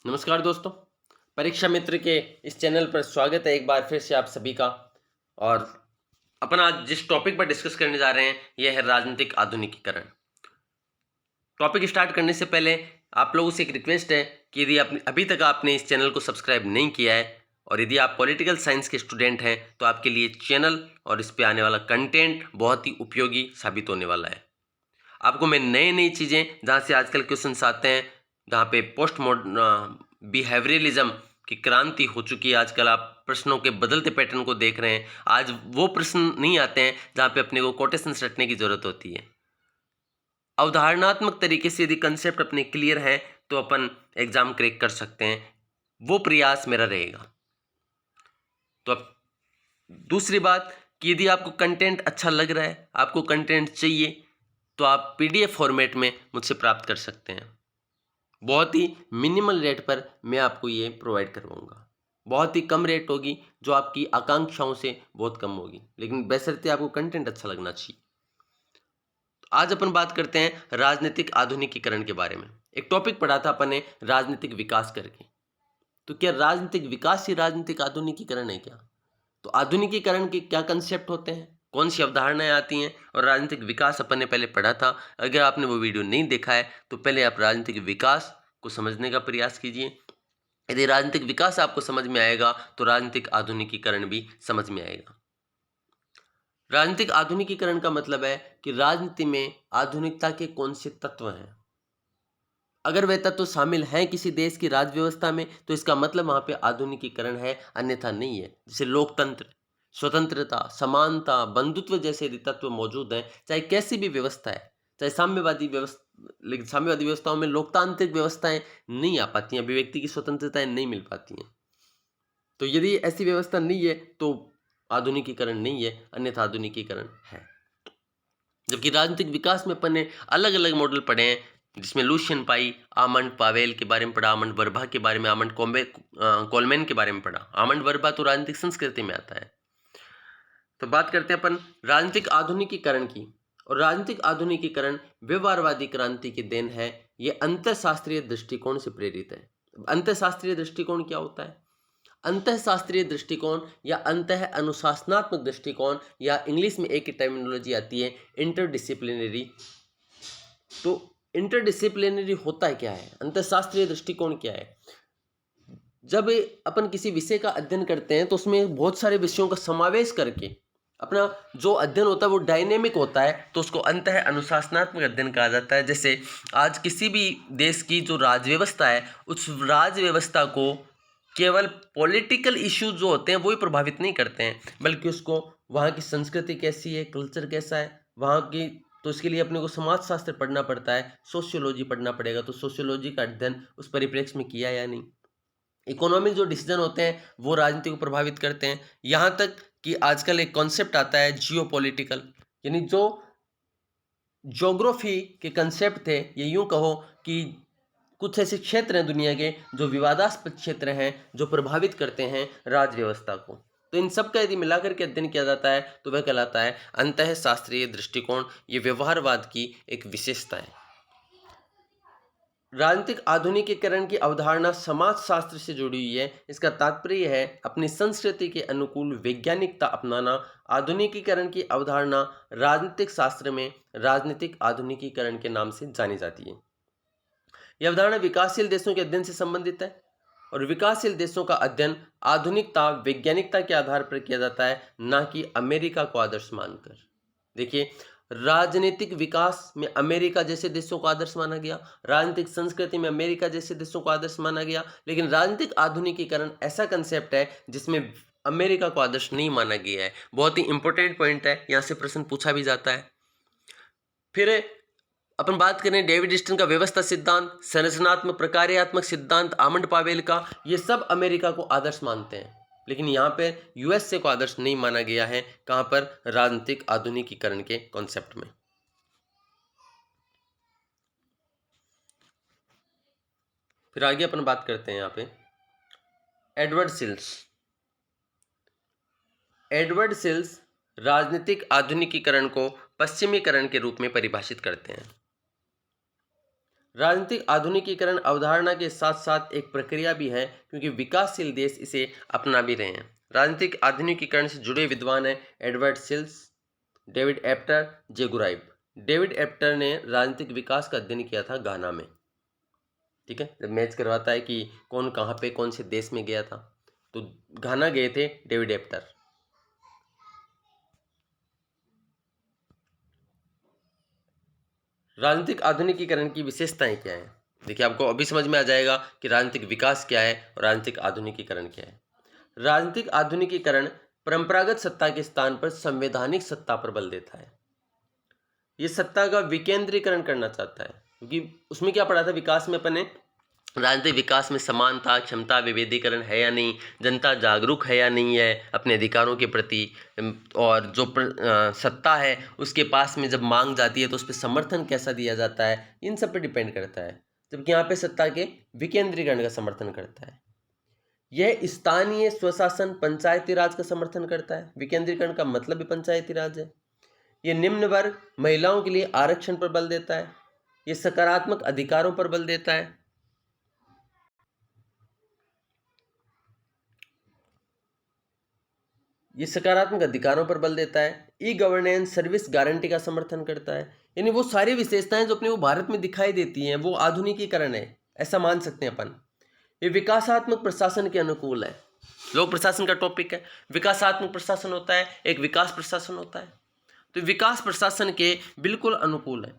नमस्कार दोस्तों। परीक्षा मित्र के इस चैनल पर स्वागत है एक बार फिर से आप सभी का। और अपन आज जिस टॉपिक पर डिस्कस करने जा रहे हैं यह है राजनीतिक आधुनिकीकरण। टॉपिक स्टार्ट करने से पहले आप लोगों से एक रिक्वेस्ट है कि यदि अभी तक आपने इस चैनल को सब्सक्राइब नहीं किया है और यदि आप पॉलिटिकल साइंस के स्टूडेंट हैं तो आपके लिए चैनल और इस पर आने वाला कंटेंट बहुत ही उपयोगी साबित होने वाला है। आपको मैं नई नई चीज़ें जहाँ से आजकल क्वेश्चंस आते हैं, जहाँ पे पोस्ट मॉडर्न बिहेवियरलिज्म की क्रांति हो चुकी है। आजकल आप प्रश्नों के बदलते पैटर्न को देख रहे हैं। आज वो प्रश्न नहीं आते हैं जहाँ पे अपने को कोटेशंस रटने की ज़रूरत होती है। अवधारणात्मक तरीके से यदि कंसेप्ट अपने क्लियर है तो अपन एग्जाम क्रैक कर सकते हैं, वो प्रयास मेरा रहेगा। तो अब दूसरी बात कि यदि आपको कंटेंट अच्छा लग रहा है, आपको कंटेंट चाहिए, तो आप पीडीएफ फॉर्मेट में मुझसे प्राप्त कर सकते हैं। बहुत ही मिनिमल रेट पर मैं आपको ये प्रोवाइड करवाऊंगा। बहुत ही कम रेट होगी जो आपकी आकांक्षाओं से बहुत कम होगी, लेकिन बशर्ते आपको कंटेंट अच्छा लगना चाहिए। तो आज अपन बात करते हैं राजनीतिक आधुनिकीकरण के बारे में। एक टॉपिक पढ़ा था अपन ने, राजनीतिक विकास करके। तो क्या राजनीतिक विकास ही राजनीतिक आधुनिकीकरण है क्या? तो आधुनिकीकरण के क्या कंसेप्ट होते हैं, कौन सी अवधारणाएं आती हैं, और राजनीतिक विकास अपन ने पहले पढ़ा था। अगर आपने वो वीडियो नहीं देखा है तो पहले आप राजनीतिक विकास को समझने का प्रयास कीजिए। यदि राजनीतिक विकास आपको समझ में आएगा तो राजनीतिक आधुनिकीकरण भी समझ में आएगा। राजनीतिक आधुनिकीकरण का मतलब है कि राजनीति में आधुनिकता के कौन से तत्व हैं। अगर वे तत्व शामिल हैं किसी देश की राज व्यवस्था में तो इसका मतलब वहां पे आधुनिकीकरण है, अन्यथा नहीं है। जैसे लोकतंत्र, स्वतंत्रता, समानता, बंधुत्व जैसे यदि तत्व मौजूद हैं, चाहे कैसी भी व्यवस्था है, चाहे साम्यवादी व्यवस्था, लेकिन साम्यवादी व्यवस्थाओं में लोकतांत्रिक व्यवस्थाएं नहीं आ पाती हैं, अभिव्यक्ति की स्वतंत्रताएं नहीं मिल पाती हैं। तो यदि ऐसी व्यवस्था नहीं है तो आधुनिकीकरण नहीं है, अन्यथा आधुनिकीकरण है। जबकि राजनीतिक विकास में अपन ने अलग अलग मॉडल पढ़े हैं, जिसमें लुशियन पाई, आमंड पावेल के बारे में पढ़ा, आमंड वर्बा के बारे में, आमंड कोलमैन के बारे में पढ़ा। आमंड वर्बा तो राजनीतिक संस्कृति में आता है। तो बात करते हैं अपन राजनीतिक आधुनिकीकरण की। और राजनीतिक आधुनिकीकरण व्यवहारवादी क्रांति की देन है। ये अंतःशास्त्रीय दृष्टिकोण से प्रेरित है। अंतःशास्त्रीय दृष्टिकोण क्या होता है? अंतःशास्त्रीय दृष्टिकोण या अंतः अनुशासनात्मक दृष्टिकोण, या इंग्लिश में एक ही टर्मिनोलॉजी आती है, इंटरडिसिप्लिनरी। तो इंटरडिसिप्लिनरी होता है क्या है, अंतःशास्त्रीय दृष्टिकोण क्या है? जब अपन किसी विषय का अध्ययन करते हैं तो उसमें बहुत सारे विषयों का समावेश करके अपना जो अध्ययन होता है वो डायनेमिक होता है, तो उसको अंतः अनुशासनात्मक अध्ययन कहा जाता है। जैसे आज किसी भी देश की जो राज व्यवस्था है, उस राज व्यवस्था को केवल पॉलिटिकल इश्यूज जो होते हैं वो ही प्रभावित नहीं करते हैं, बल्कि उसको वहाँ की संस्कृति कैसी है, कल्चर कैसा है वहाँ की। तो इसके लिए अपने को समाजशास्त्र पढ़ना पड़ता है, सोशियोलॉजी पढ़ना पड़ेगा। तो सोशियोलॉजी का अध्ययन उस परिप्रेक्ष्य में किया या नहीं। इकोनॉमिक जो डिसीजन होते हैं वो राजनीति को प्रभावित करते हैं। यहाँ तक कि आजकल एक कॉन्सेप्ट आता है जियोपॉलिटिकल, यानी जो ज्योग्राफी के कंसेप्ट थे, ये यूं कहो कि कुछ ऐसे क्षेत्र हैं दुनिया के जो विवादास्पद क्षेत्र हैं, जो प्रभावित करते हैं राज व्यवस्था को। तो इन सब का यदि मिलाकर के अध्ययन किया जाता है तो वह कहलाता है अंतः शास्त्रीय दृष्टिकोण। ये व्यवहारवाद की एक विशेषता है। राजनीतिक आधुनिकीकरण की अवधारणा समाजशास्त्र से जुड़ी हुई है। इसका तात्पर्य है अपनी संस्कृति के अनुकूल वैज्ञानिकता अपनाना। आधुनिकीकरण की अवधारणा राजनीतिक शास्त्र में राजनीतिक आधुनिकीकरण के नाम से जानी जाती है। यह अवधारणा विकासशील देशों के अध्ययन से संबंधित है, और विकासशील देशों का अध्ययन आधुनिकता, वैज्ञानिकता के आधार पर किया जाता है, ना कि अमेरिका को आदर्श मानकर। देखिए, राजनीतिक विकास में अमेरिका जैसे देशों को आदर्श माना गया, राजनीतिक संस्कृति में अमेरिका जैसे देशों को आदर्श माना गया, लेकिन राजनीतिक आधुनिकीकरण ऐसा कंसेप्ट है जिसमें अमेरिका को आदर्श नहीं माना गया है। बहुत ही इंपॉर्टेंट पॉइंट है, यहाँ से प्रश्न पूछा भी जाता है। फिर अपन बात करें डेविड स्टर्न का व्यवस्था सिद्धांत, संरचनात्मक प्रकार्यात्मक सिद्धांत आमंड पावेल का, ये सब अमेरिका को आदर्श मानते हैं, लेकिन यहाँ पे यूएसए को आदर्श नहीं माना गया है। कहाँ पर? राजनीतिक आधुनिकीकरण के कॉन्सेप्ट में। फिर आगे अपन बात करते हैं यहाँ पे एडवर्ड सिल्स। एडवर्ड सिल्स राजनीतिक आधुनिकीकरण को पश्चिमीकरण के रूप में परिभाषित करते हैं। राजनीतिक आधुनिकीकरण अवधारणा के साथ साथ एक प्रक्रिया भी है, क्योंकि विकासशील देश इसे अपना भी रहे हैं। राजनीतिक आधुनिकीकरण से जुड़े विद्वान हैं एडवर्ड सिल्स, डेविड एप्टर, जे गुराइब। डेविड एप्टर ने राजनीतिक विकास का अध्ययन किया था घाना में। ठीक है, जब मैच करवाता है कि कौन कहाँ पे कौन से देश में गया था, तो घाना गए थे डेविड एप्टर। राजनीतिक आधुनिकीकरण की विशेषताएं क्या है? देखिए, आपको अभी समझ में आ जाएगा कि राजनीतिक विकास क्या है और राजनीतिक आधुनिकीकरण क्या है। राजनीतिक आधुनिकीकरण परंपरागत सत्ता के स्थान पर संवैधानिक सत्ता पर बल देता है। ये सत्ता का विकेंद्रीकरण करना चाहता है, क्योंकि उसमें क्या पढ़ा था विकास में अपन ने, राजनीतिक विकास में समानता, क्षमता, विभेदीकरण है या नहीं, जनता जागरूक है या नहीं है अपने अधिकारों के प्रति, और जो सत्ता है उसके पास में जब मांग जाती है तो उस पर समर्थन कैसा दिया जाता है, इन सब पे डिपेंड करता है। जबकि यहाँ पे सत्ता के विकेंद्रीकरण का समर्थन करता है। यह स्थानीय स्वशासन, पंचायती राज का समर्थन करता है। विकेंद्रीकरण का मतलब भी पंचायती राज है। यह निम्न वर्ग, महिलाओं के लिए आरक्षण पर बल देता है। यह सकारात्मक अधिकारों पर बल देता है। ये सकारात्मक अधिकारों पर बल देता है। ई गवर्नेंस, सर्विस गारंटी का समर्थन करता है। यानी वो सारी विशेषताएं जो अपने को भारत में दिखाई देती हैं वो आधुनिकीकरण है, ऐसा मान सकते हैं अपन। ये विकासात्मक प्रशासन के अनुकूल है। लोक प्रशासन का टॉपिक है। विकासात्मक प्रशासन होता है, एक विकास प्रशासन होता है। तो विकास प्रशासन के बिल्कुल अनुकूल है।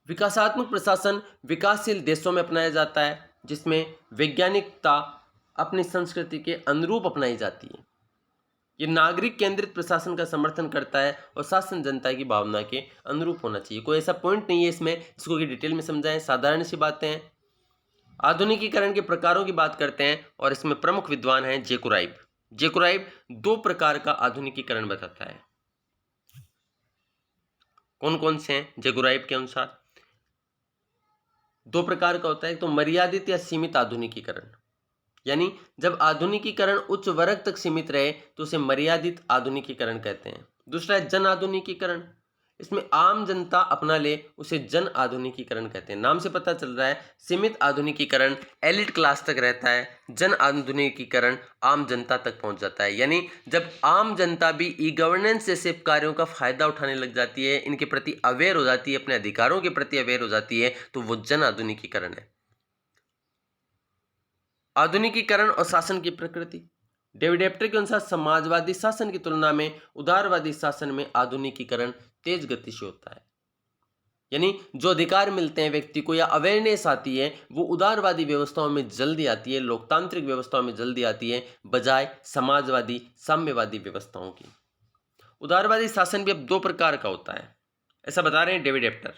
विकासात्मक प्रशासन विकासशील देशों में अपनाया जाता है, जिसमें वैज्ञानिकता अपनी संस्कृति के अनुरूप अपनाई जाती है। ये नागरिक केंद्रित प्रशासन का समर्थन करता है और शासन जनता की भावना के अनुरूप होना चाहिए। कोई ऐसा पॉइंट नहीं है इसमें, इसको की डिटेल में समझाएं, साधारण सी बातें हैं। आधुनिकीकरण के प्रकारों की बात करते हैं और इसमें प्रमुख विद्वान हैं जे कुराइब। जे कुराइब 2 प्रकार का आधुनिकीकरण बताता है। कौन कौन से हैं? जे कुराइब के अनुसार 2 प्रकार का होता है। तो मर्यादित या सीमित आधुनिकीकरण, यानी जब आधुनिकीकरण उच्च वर्ग तक सीमित रहे तो उसे मर्यादित आधुनिकीकरण कहते हैं। दूसरा है जन आधुनिकीकरण, इसमें आम जनता अपना ले उसे जन आधुनिकीकरण कहते हैं। नाम से पता चल रहा है, सीमित आधुनिकीकरण एलिट क्लास तक रहता है, जन आधुनिकीकरण आम जनता तक पहुंच जाता है। यानी जब आम जनता भी ई गवर्नेंस जैसे कार्यों का फायदा उठाने लग जाती है, इनके प्रति अवेयर हो जाती है, अपने अधिकारों के प्रति अवेयर हो जाती है, तो वो जन आधुनिकीकरण है। आधुनिकीकरण और शासन की प्रकृति, डेविड एप्टर के अनुसार समाजवादी शासन की तुलना में उदारवादी शासन में आधुनिकीकरण तेज गति से होता है। यानी जो अधिकार मिलते हैं व्यक्ति को या अवेयरनेस आती है वो उदारवादी व्यवस्थाओं में जल्दी आती है, लोकतांत्रिक व्यवस्थाओं में जल्दी आती है, बजाय समाजवादी साम्यवादी व्यवस्थाओं की। उदारवादी शासन भी अब 2 प्रकार का होता है, ऐसा बता रहे हैं डेविड एप्टर।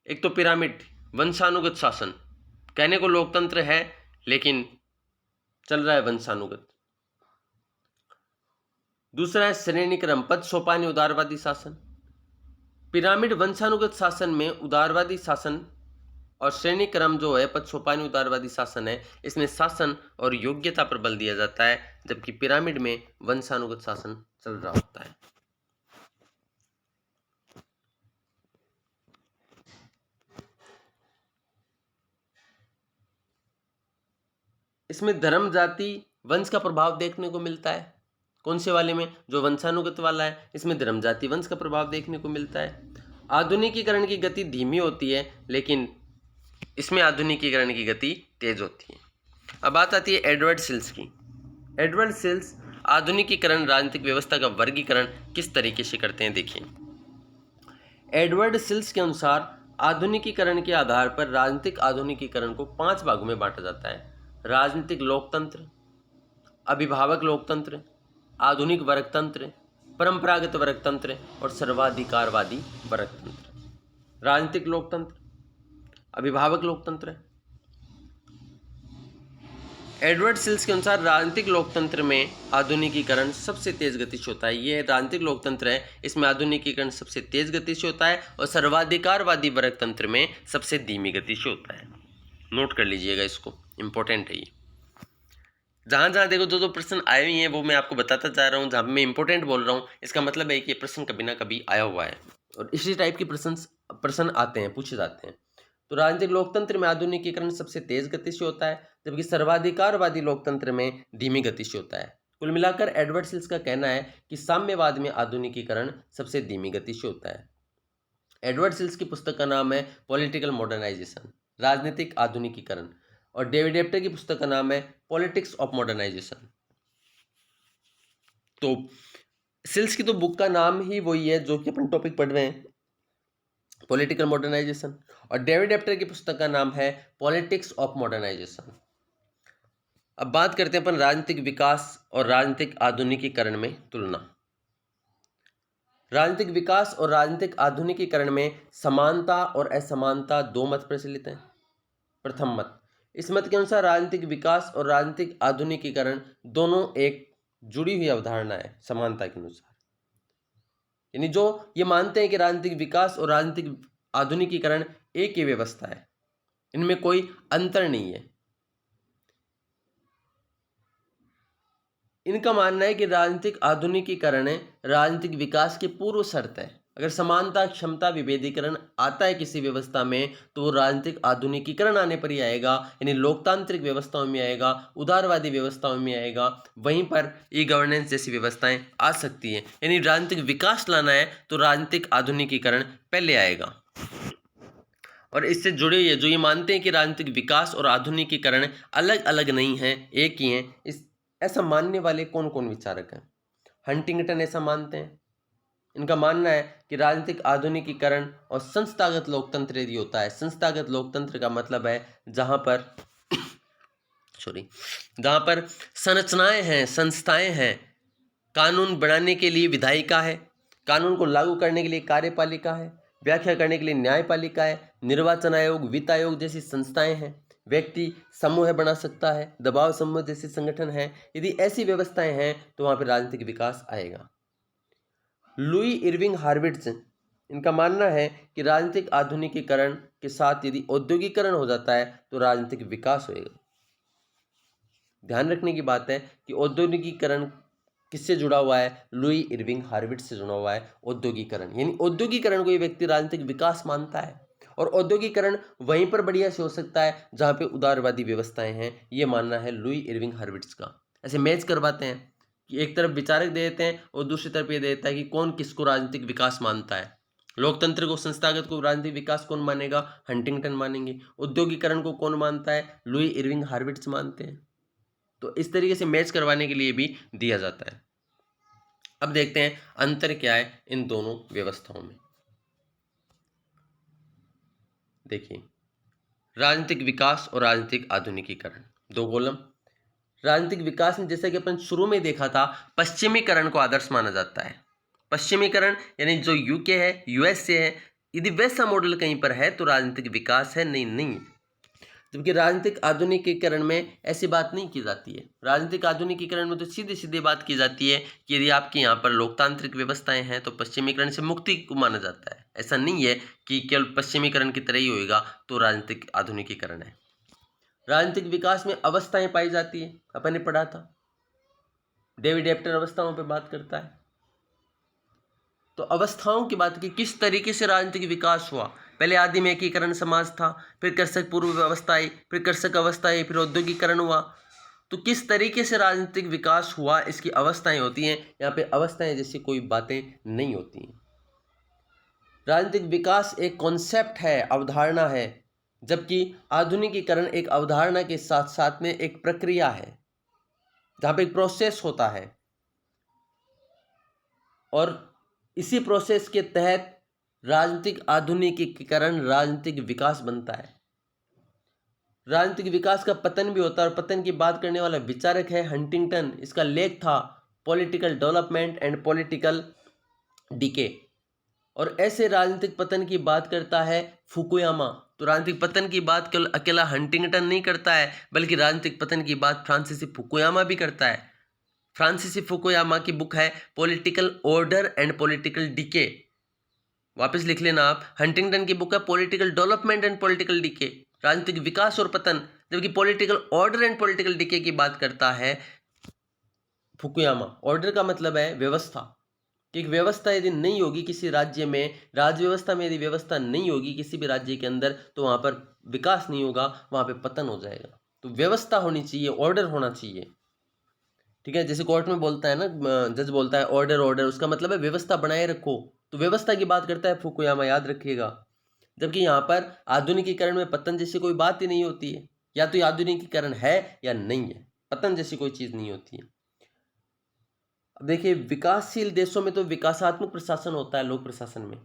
एक तो पिरामिड वंशानुगत शासन, कहने को लोकतंत्र है लेकिन चल रहा है वंशानुगत। दूसरा है श्रेणी क्रम पद सोपानी उदारवादी शासन। पिरामिड वंशानुगत शासन में उदारवादी शासन और श्रेणी क्रम जो है पद सोपानी उदारवादी शासन है, इसमें शासन और योग्यता पर बल दिया जाता है, जबकि पिरामिड में वंशानुगत शासन चल रहा होता है। इसमें धर्म, जाति, वंश का प्रभाव देखने को मिलता है। कौन से वाले में? जो वंशानुगत वाला है, इसमें धर्म, जाति, वंश का प्रभाव देखने को मिलता है। आधुनिकीकरण की गति धीमी होती है, लेकिन इसमें आधुनिकीकरण की गति तेज होती है। अब बात आती है एडवर्ड सिल्स की। एडवर्ड सिल्स आधुनिकीकरण राजनीतिक व्यवस्था का वर्गीकरण किस तरीके से करते हैं, देखिए। एडवर्ड सिल्स के अनुसार आधुनिकीकरण के आधार पर राजनीतिक आधुनिकीकरण को 5 भागों में बांटा जाता है। राजनीतिक लोकतंत्र, अभिभावक लोकतंत्र, आधुनिक वर्गतंत्र, परंपरागत वर्गतंत्र और सर्वाधिकारवादी वर्गतंत्र। राजनीतिक लोकतंत्र, अभिभावक लोकतंत्र। एडवर्ड सिल्स के अनुसार राजनीतिक लोकतंत्र में आधुनिकीकरण सबसे तेज गति से होता है। यह राजनीतिक लोकतंत्र है, इसमें आधुनिकीकरण सबसे तेज गति से होता है और सर्वाधिकारवादी वर्गतंत्र में सबसे धीमी गति से होता है। नोट कर लीजिएगा इसको, इंपॉर्टेंट है ये। जहाँ जहाँ देखो जो प्रश्न आए हुए हैं वो मैं आपको बताता जा रहा हूँ। जहाँ मैं इंपॉर्टेंट बोल रहा हूँ इसका मतलब है कि ये प्रश्न कभी ना कभी आया हुआ है और इसी टाइप के प्रश्न आते हैं, पूछे जाते हैं। तो राजनीतिक लोकतंत्र में आधुनिकीकरण सबसे तेज गति से होता है, जबकि सर्वाधिकारवादी लोकतंत्र में धीमी गति से होता है। कुल मिलाकर एडवर्ड सिल्स का कहना है कि साम्यवाद में आधुनिकीकरण सबसे धीमी गति से होता है। एडवर्ड सिल्स की पुस्तक का नाम है पॉलिटिकल मॉडर्नाइजेशन, राजनीतिक आधुनिकीकरण, और डेविड एप्टर की पुस्तक का नाम है पॉलिटिक्स ऑफ मॉडर्नाइजेशन। तो सिल्स की तो बुक का नाम ही वही है जो कि अपन टॉपिक पढ़ रहे हैं, पॉलिटिकल मॉडर्नाइजेशन, और डेविड एप्टर की पुस्तक का नाम है पॉलिटिक्स ऑफ मॉडर्नाइजेशन। अब बात करते हैं अपन राजनीतिक विकास और राजनीतिक आधुनिकीकरण में तुलना। राजनीतिक विकास और राजनीतिक आधुनिकीकरण में समानता और असमानता दो मत प्रचलित हैं। प्रथम मत, इस मत के अनुसार राजनीतिक विकास और राजनीतिक आधुनिकीकरण दोनों एक जुड़ी हुई अवधारणा है समानता के अनुसार। यानी जो ये मानते हैं कि राजनीतिक विकास और राजनीतिक आधुनिकीकरण एक ही व्यवस्था है, इनमें कोई अंतर नहीं है। इनका मानना है कि राजनीतिक आधुनिकीकरण राजनीतिक विकास की पूर्व शर्त है। अगर समानता, क्षमता, विभेदीकरण आता है किसी व्यवस्था में तो वो राजनीतिक आधुनिकीकरण आने पर ही आएगा, यानी लोकतांत्रिक व्यवस्थाओं में आएगा, उदारवादी व्यवस्थाओं में आएगा, वहीं पर ई गवर्नेंस जैसी व्यवस्थाएं आ सकती हैं। यानी राजनीतिक विकास लाना है तो राजनीतिक आधुनिकीकरण पहले आएगा। और इससे जुड़े ये जो ये मानते हैं कि राजनीतिक विकास और आधुनिकीकरण अलग अलग नहीं हैं, एक ही हैं, इस ऐसा मानने वाले कौन कौन विचारक हैं? हंटिंगटन ऐसा मानते हैं। इनका मानना है कि राजनीतिक आधुनिकीकरण और संस्थागत लोकतंत्र यदि होता है, संस्थागत लोकतंत्र का मतलब है जहां पर जहां पर संरचनाएं हैं, संस्थाएं हैं, कानून बनाने के लिए विधायिका है, कानून को लागू करने के लिए कार्यपालिका है, व्याख्या करने के लिए न्यायपालिका है, निर्वाचन आयोग, वित्त आयोग जैसी संस्थाएं हैं, व्यक्ति समूह बना सकता है, दबाव समूह जैसे संगठन है। यदि ऐसी व्यवस्थाएं हैं तो वहां पर राजनीतिक विकास आएगा। लुई इरविंग हार्विट्ज, इनका मानना है कि राजनीतिक आधुनिकीकरण के साथ यदि औद्योगिकरण हो जाता है तो राजनीतिक विकास होएगा। ध्यान रखने की बात है कि औद्योगिकरण किससे जुड़ा हुआ है? लुई इरविंग हार्विट्ज से जुड़ा हुआ है औद्योगिकरण। यानी औद्योगिकरण को ये व्यक्ति राजनीतिक विकास मानता है, और औद्योगिकरण वहीं पर बढ़िया से हो सकता है जहां पे उदारवादी व्यवस्थाएं हैं, ये मानना है लुई इरविंग हार्विट्ज का। ऐसे मैच करवाते हैं कि एक तरफ विचारक दे देते हैं और दूसरी तरफ ये देता है कि कौन किसको राजनीतिक विकास मानता है। लोकतंत्र को, संस्थागत को राजनीतिक विकास कौन मानेगा? हंटिंगटन मानेंगे। औद्योगिकरण को कौन मानता है? लुई इरविंग हार्विट्ज मानते हैं। तो इस तरीके से मैच करवाने के लिए भी दिया जाता है। अब देखते हैं अंतर क्या है इन दोनों व्यवस्थाओं में। देखिए, राजनीतिक विकास और राजनीतिक आधुनिकीकरण, दो कॉलम। राजनीतिक विकास में जैसा कि अपन शुरू में देखा था, पश्चिमीकरण को आदर्श माना जाता है। पश्चिमीकरण यानी जो यूके है, यूएसए है, यदि वैसा मॉडल कहीं पर है तो राजनीतिक विकास है, नहीं। जबकि राजनीतिक आधुनिकीकरण में ऐसी बात नहीं की जाती है। राजनीतिक आधुनिकीकरण में तो सीधी सीधी बात की जाती है कि यदि आपके यहाँ पर लोकतांत्रिक व्यवस्थाएं हैं तो पश्चिमीकरण से मुक्ति को माना जाता है। ऐसा नहीं है कि केवल पश्चिमीकरण की तरह ही होएगा तो राजनीतिक आधुनिकीकरण है। राजनीतिक विकास में अवस्थाएं पाई जाती है, अपन ने पढ़ा था। डेविड एप्टर अवस्थाओं पर बात करता है। तो अवस्थाओं की बात की, किस तरीके से राजनीतिक विकास हुआ। पहले आदिम एकीकरण समाज था, फिर कृषक पूर्व व्यवस्था आई, फिर कृषक अवस्था आई, फिर औद्योगिकरण हुआ। तो किस तरीके से राजनीतिक विकास हुआ, इसकी अवस्थाएं होती हैं। यहाँ पे अवस्थाएं जैसी कोई बातें नहीं होती हैं। राजनीतिक विकास एक कॉन्सेप्ट है, अवधारणा है, जबकि आधुनिकीकरण एक अवधारणा के साथ साथ में एक प्रक्रिया है जहाँ पे एक प्रोसेस होता है, और इसी प्रोसेस के तहत राजनीतिक आधुनिकीकरण राजनीतिक विकास बनता है। राजनीतिक विकास का पतन भी होता है, और पतन की बात करने वाला विचारक है हंटिंगटन। इसका लेख था political development and political decay. और ऐसे राजनीतिक पतन की बात करता है फुकुयामा। तो राजनीतिक पतन की बात केवल अकेला हंटिंगटन नहीं करता है, बल्कि राजनीतिक पतन की बात फ्रांसीसी फुकुयामा भी करता है। फ्रांसीसी फुकुयामा की बुक है political order and political decay. वापस लिख लेना आप, हंटिंगटन की बुक है political development and political decay, राजनीतिक विकास और पतन, जबकि political order and political decay की बात करता है फुकुयामा। ऑर्डर का मतलब है व्यवस्था, कि एक व्यवस्था यदि नहीं होगी किसी राज्य में, राज्य व्यवस्था में यदि व्यवस्था नहीं होगी किसी भी राज्य के अंदर, तो वहाँ पर विकास नहीं होगा, वहाँ पे पतन हो जाएगा। तो व्यवस्था होनी चाहिए, ऑर्डर होना चाहिए, ठीक है। जैसे कोर्ट में बोलता है ना, जज बोलता है ऑर्डर ऑर्डर, उसका मतलब है व्यवस्था बनाए रखो। तो व्यवस्था की बात करता है फुकुयामा, याद रखिएगा। जबकि यहाँ पर आधुनिकीकरण में पतन जैसी कोई बात ही नहीं होती है। या तो ये आधुनिकीकरण है या नहीं है, पतन जैसी कोई चीज नहीं होती है। अब देखिए, विकासशील देशों में तो विकासात्मक प्रशासन होता है लोक प्रशासन में।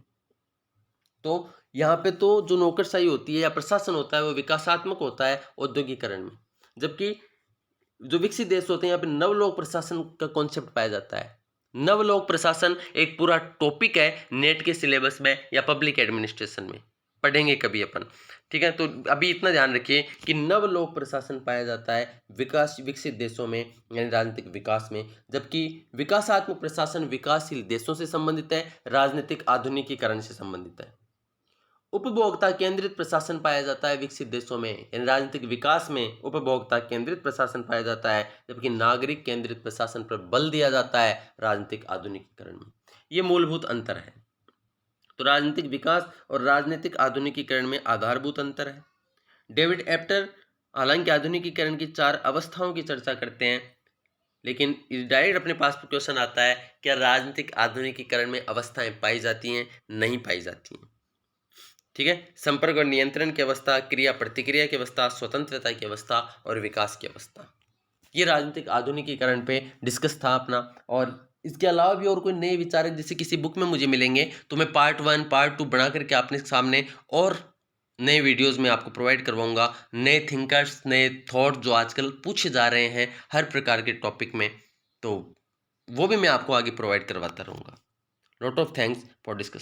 तो यहाँ पे तो जो नौकरशाही होती है या प्रशासन होता है वो विकासात्मक होता है औद्योगिकरण में। जबकि जो विकसित देश होते हैं यहाँ पे नवलोक प्रशासन का कॉन्सेप्ट पाया जाता है। नवलोक प्रशासन एक पूरा टॉपिक है नेट के सिलेबस में या पब्लिक एडमिनिस्ट्रेशन में, पढ़ेंगे कभी अपन, ठीक है। तो अभी इतना ध्यान रखिए कि नवलोक प्रशासन पाया जाता है विकसित देशों में, यानी राजनीतिक विकास में। जबकि विकासात्मक प्रशासन विकासशील देशों से संबंधित है, राजनीतिक आधुनिकीकरण से संबंधित है। उपभोक्ता केंद्रित प्रशासन पाया जाता है विकसित देशों में, यानी राजनीतिक विकास में उपभोक्ता केंद्रित प्रशासन पाया जाता है, जबकि नागरिक केंद्रित प्रशासन पर बल दिया जाता है राजनीतिक आधुनिकीकरण में। ये मूलभूत अंतर है। तो राजनीतिक विकास और राजनीतिक आधुनिकीकरण में आधारभूत अंतर है। डेविड एप्टर हालांकि आधुनिकीकरण की 4 अवस्थाओं की चर्चा करते हैं, लेकिन डायरेक्ट अपने पास क्वेश्चन आता है, क्या राजनीतिक आधुनिकीकरण में अवस्थाएं पाई जाती हैं? नहीं पाई जाती हैं, ठीक है। संपर्क और नियंत्रण की अवस्था, क्रिया प्रतिक्रिया की अवस्था, स्वतंत्रता की अवस्था और विकास की अवस्था, ये राजनीतिक आधुनिकीकरण पे डिस्कस था अपना। और इसके अलावा भी और कोई नए विचारक जैसे किसी बुक में मुझे मिलेंगे तो मैं पार्ट 1 पार्ट 2 बना करके आपने सामने और नए वीडियोस में आपको प्रोवाइड करवाऊंगा। नए थिंकर्स, नए थॉट जो आजकल पूछे जा रहे हैं हर प्रकार के टॉपिक में, तो वो भी मैं आपको आगे प्रोवाइड करवाता रहूँगा। Lot of thanks for discuss.